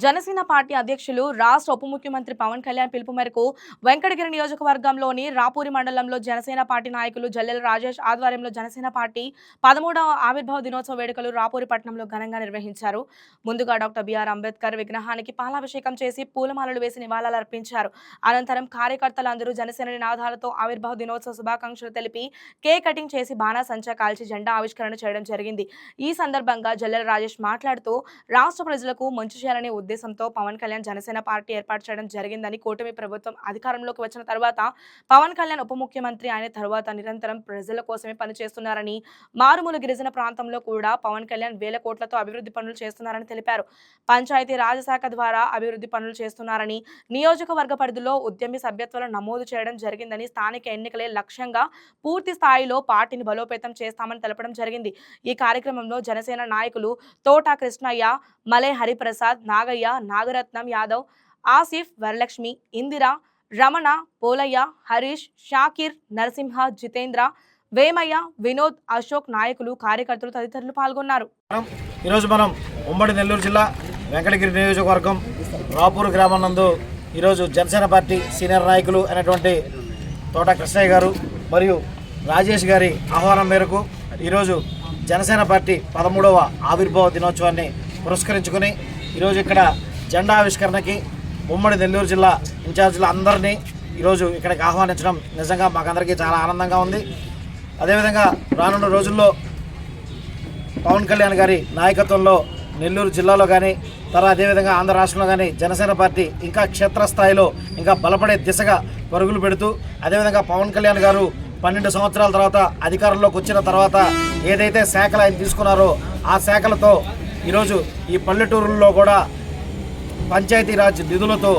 Janasena party అధ్యక్షులు రాష్ట్ర ఉప ముఖ్యమంత్రి పవన్ కళ్యాణ్ పిలుపు మేరకు వెంకటగిరి నియోజకవర్గంలోని రాపూరి మండలంలో జనసేన పార్టీ నాయకులు జల్లెల రాజేష్ ఆధ్వర్యంలో జనసేన పార్టీ 13వ ఆవిర్భావ దినోత్సవ వేడుకలు రాపూరి పట్టణంలో ఘనంగా నిర్వహించారు. ముందుగా డాక్టర్ బిఆర్ అంబేద్కర్ విగ్రహానికి పాలాభిషేకం చేసి పూలమాలలు వేసి నివాళులర్పించారు. అనంతరం కార్యకర్తలందరూ జనసేన నినాదాలతో ఆవిర్భావ దినోత్సవ శుభాకాంక్షలు తెలిపి కేక్ కటింగ్ చేసి బాణాసంచా కాల్చి జెండా ఆవిష్కరణ చేయడం జరిగింది. ఈ సందర్భంగా జల్లెల రాజేష్ మాట్లాడుతూ రాష్ట్ర ప్రజలకు మంచి చేయాలనే ఉద్దేశంతో పవన్ కళ్యాణ్ జనసేన పార్టీ ఏర్పాటు చేయడం జరిగిందని, కూటమి ప్రభుత్వం అధికారంలోకి వచ్చిన తర్వాత పవన్ కళ్యాణ్ ఉప ముఖ్యమంత్రి అయిన తర్వాత నిరంతరం ప్రజల కోసమే పనిచేస్తున్నారని, మారుమూల గిరిజన ప్రాంతంలో కూడా పవన్ కళ్యాణ్ వేల కోట్లతో అభివృద్ధి పనులు చేస్తున్నారని తెలిపారు. పంచాయతీ రాజ్ శాఖ ద్వారా అభివృద్ధి పనులు చేస్తున్నారని, నియోజకవర్గ పరిధిలో ఉద్యమి సభ్యత్వాలను నమోదు చేయడం జరిగిందని, స్థానిక ఎన్నికలే లక్ష్యంగా పూర్తి స్థాయిలో పార్టీని బలోపేతం చేస్తామని తెలపడం జరిగింది. ఈ కార్యక్రమంలో జనసేన నాయకులు తోట కృష్ణయ్య, మలే హరిప్రసాద్, నాగయ్య, నాగరత్నం యాదవ్, ఆసిఫ్, వరలక్ష్మి, ఇందిరా, రమణ, పోలయ్య, హరీష్, షాకిర్, నరసింహ, జితేంద్ర, వేమయ్య, వినోద్, అశోక్ నాయకులు, కార్యకర్తలు తదితరులు పాల్గొన్నారు. ఈరోజు మనం ఉమ్మడి నెల్లూరు జిల్లా వెంకటగిరి నియోజకవర్గం రాపూర్ గ్రామం నందు ఈరోజు జనసేన పార్టీ సీనియర్ నాయకులు అయినటువంటి తోట కృష్ణయ్య గారు మరియు రాజేష్ గారి ఆహ్వానం మేరకు ఈరోజు జనసేన పార్టీ 13వ ఆవిర్భావ దినోత్సవాన్ని పురస్కరించుకొని ఈరోజు ఇక్కడ జెండా ఆవిష్కరణకి ఉమ్మడి నెల్లూరు జిల్లా ఇన్ఛార్జీల అందరినీ ఈరోజు ఇక్కడికి ఆహ్వానించడం నిజంగా మాకందరికీ చాలా ఆనందంగా ఉంది. అదేవిధంగా రానున్న రోజుల్లో పవన్ కళ్యాణ్ గారి నాయకత్వంలో నెల్లూరు జిల్లాలో కానీ అదేవిధంగా ఆంధ్ర రాష్ట్రంలో కానీ జనసేన పార్టీ ఇంకా క్షేత్రస్థాయిలో ఇంకా బలపడే దిశగా పరుగులు పెడుతూ, అదేవిధంగా పవన్ కళ్యాణ్ గారు 12 సంవత్సరాల తర్వాత అధికారంలోకి వచ్చిన తర్వాత ఏదైతే శాఖలు ఆయన తీసుకున్నారో ఆ శాఖలతో ఈరోజు ఈ పల్లెటూరుల్లో కూడా పంచాయతీరాజ్ నిధులతో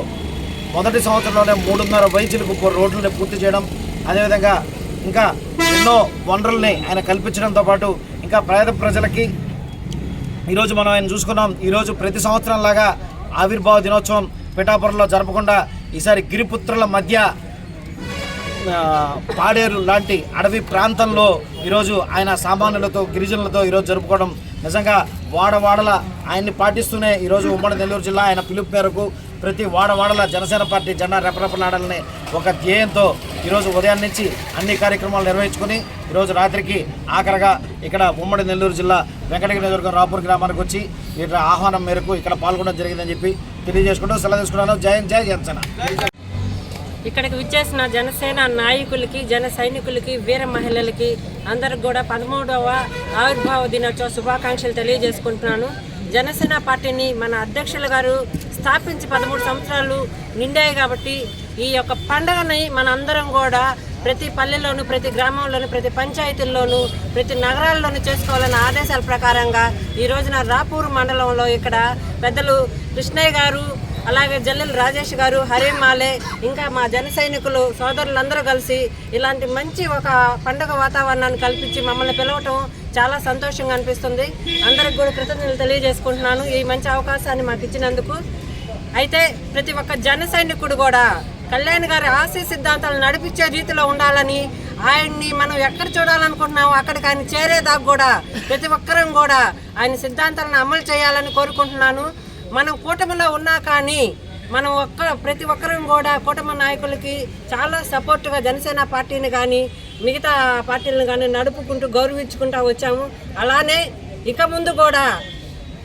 మొదటి సంవత్సరంలోనే 3.5 వైద్యులకు రోడ్లని పూర్తి చేయడం, అదేవిధంగా ఇంకా ఎన్నో వనరుల్ని ఆయన కల్పించడంతో పాటు ఇంకా పేద ప్రజలకి ఈరోజు మనం ఆయన చూసుకున్నాం. ఈరోజు ప్రతి సంవత్సరం లాగా ఆవిర్భావ దినోత్సవం పిఠాపురంలో జరపకుండా ఈసారి గిరిపుత్రుల మధ్య పాడేరు లాంటి అడవి ప్రాంతంలో ఈరోజు ఆయన సామాన్యులతో గిరిజనులతో ఈరోజు జరుపుకోవడం నిజంగా వాడవాడల ఆయన్ని పాటిస్తూనే ఈరోజు ఉమ్మడి నెల్లూరు జిల్లా ఆయన పిలుపు మేరకు ప్రతి వాడవాడల జనసేన పార్టీ జెండా రెపరెపలాడాలని ఒక ధ్యేయంతో ఈరోజు ఉదయం నుంచి అన్ని కార్యక్రమాలు నిర్వహించుకొని ఈరోజు రాత్రికి ఆఖరిగా ఇక్కడ ఉమ్మడి నెల్లూరు జిల్లా వెంకటగిరి నియోజకవర్గం రాపూర్ గ్రామానికి వచ్చి వీళ్ళ ఆహ్వానం మేరకు ఇక్కడ పాల్గొనడం జరిగిందని చెప్పి తెలియజేసుకుంటూ సెలవు తీసుకున్నాను. జై జనసేన. ఇక్కడికి విచ్చేసిన జనసేన నాయకులకి, జన సైనికులకి, వీర మహిళలకి అందరికి కూడా 13వ ఆవిర్భావ దినోత్సవ శుభాకాంక్షలు తెలియజేసుకుంటున్నాను. జనసేన పార్టీని మన అధ్యక్షులు గారు స్థాపించి 13 సంవత్సరాలు నిండాయి కాబట్టి ఈ యొక్క పండుగని మనందరం కూడా ప్రతి పల్లెల్లోనూ, ప్రతి గ్రామంలోనూ, ప్రతి పంచాయతీల్లోనూ, ప్రతి నగరాల్లోనూ చేసుకోవాలన్న ఆదేశాల ప్రకారంగా ఈ రోజున రాపూర్ మండలంలో ఇక్కడ పెద్దలు కృష్ణయ్య గారు, అలాగే జల్లెల రాజేష్ గారు, హరిమాలే, ఇంకా మా జన సైనికులు సోదరులందరూ కలిసి ఇలాంటి మంచి ఒక పండుగ వాతావరణాన్ని కల్పించి మమ్మల్ని పిలవటం చాలా సంతోషంగా అనిపిస్తుంది. అందరికి కూడా కృతజ్ఞతలు తెలియజేసుకుంటున్నాను ఈ మంచి అవకాశాన్ని మాకు ఇచ్చినందుకు. అయితే ప్రతి ఒక్క జన సైనికుడు కూడా కళ్యాణ్ గారి ఆశయ సిద్ధాంతాలు నడిపించే రీతిలో ఉండాలని, ఆయన్ని మనం ఎక్కడ చూడాలనుకుంటున్నామో అక్కడికి ఆయన చేరేదాకా కూడా ప్రతి ఒక్కరం కూడా ఆయన సిద్ధాంతాలను అమలు చేయాలని కోరుకుంటున్నాను. మనం కూటమిలో ఉన్నా కానీ మనం ప్రతి ఒక్కరం కూడా కూటమి నాయకులకి చాలా సపోర్టుగా జనసేన పార్టీని కానీ మిగతా పార్టీలను కానీ నడుపుకుంటూ గౌరవించుకుంటూ వచ్చాము. అలానే ఇక ముందు కూడా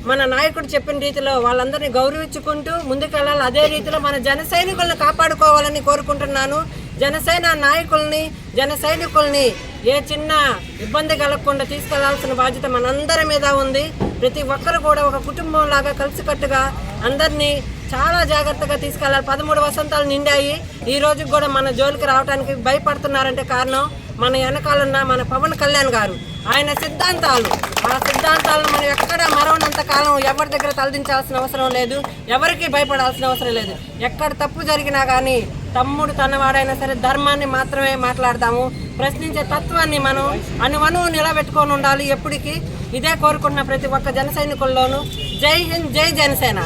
మన నాయకుడు చెప్పిన రీతిలో వాళ్ళందరినీ గౌరవించుకుంటూ ముందుకెళ్ళాలి. అదే రీతిలో మన జన సైనికులను కాపాడుకోవాలని కోరుకుంటున్నాను. జనసేన నాయకుల్ని, జన సైనికుల్ని ఏ చిన్న ఇబ్బంది కలగకుండా తీసుకెళ్లాల్సిన బాధ్యత మనందరి మీద ఉంది. ప్రతి ఒక్కరు కూడా ఒక కుటుంబం లాగా కలిసికట్టుగా అందరినీ చాలా జాగ్రత్తగా తీసుకెళ్లాలి. 13 వసంతాలు నిండాయి. ఈ రోజుకి కూడా మన జోలికి రావడానికి భయపడుతున్నారంటే కారణం మన వెనకాలన్న మన పవన్ కళ్యాణ్ గారు. ఆయన సిద్ధాంతాలు, ఆ సిద్ధాంతాలను మనం ఎక్కడ మరవనంత కాలం ఎవరి దగ్గర తలదించాల్సిన అవసరం లేదు, ఎవరికి భయపడాల్సిన అవసరం లేదు. ఎక్కడ తప్పు జరిగినా కానీ తమ్ముడు తనవాడైనా సరే ధర్మాన్ని మాత్రమే మాట్లాడతాము. ప్రశ్నించే తత్వాన్ని మనం అనువనువు నిలబెట్టుకొని ఉండాలి ఎప్పటికీ. ఇదే కోరుకుంటున్న ప్రతి ఒక్క జన సైనికుల్లోనూ. జై హింద్, జై జనసేన.